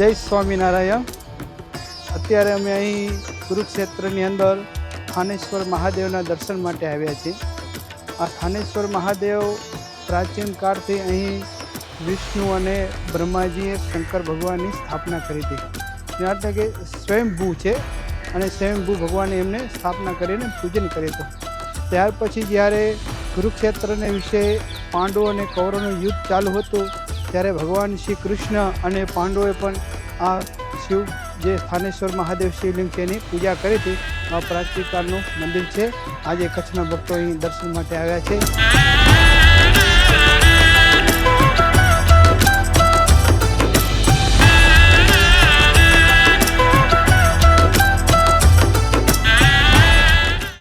જય સ્વામિનારાયણ। અત્યારે અમે અહીં કુરુક્ષેત્રની અંદર થાનેશ્વર મહાદેવના દર્શન માટે આવ્યા છીએ। આ થાનેશ્વર મહાદેવ પ્રાચીન કાળથી અહીં વિષ્ણુ અને બ્રહ્માજીએ શંકર ભગવાનની સ્થાપના કરી હતી। ત્યાં કે સ્વયંભૂ છે અને સ્વયંભૂ ભગવાને એમને સ્થાપના કરીને પૂજન કર્યું હતું। ત્યાર પછી જ્યારે કુરુક્ષેત્રને વિશે પાંડવો અને કૌરવનું યુદ્ધ ચાલુ હતું ત્યારે ભગવાન શ્રી કૃષ્ણ અને પાંડવોએ પણ આ શિવ જે થાનેશ્વર મહાદેવ શિવલિંગ છે એની પૂજા કરી હતી। આ પ્રાચીન કાળનું મંદિર છે। આજે કચ્છના ભક્તો અહીં દર્શન માટે આવ્યા છે।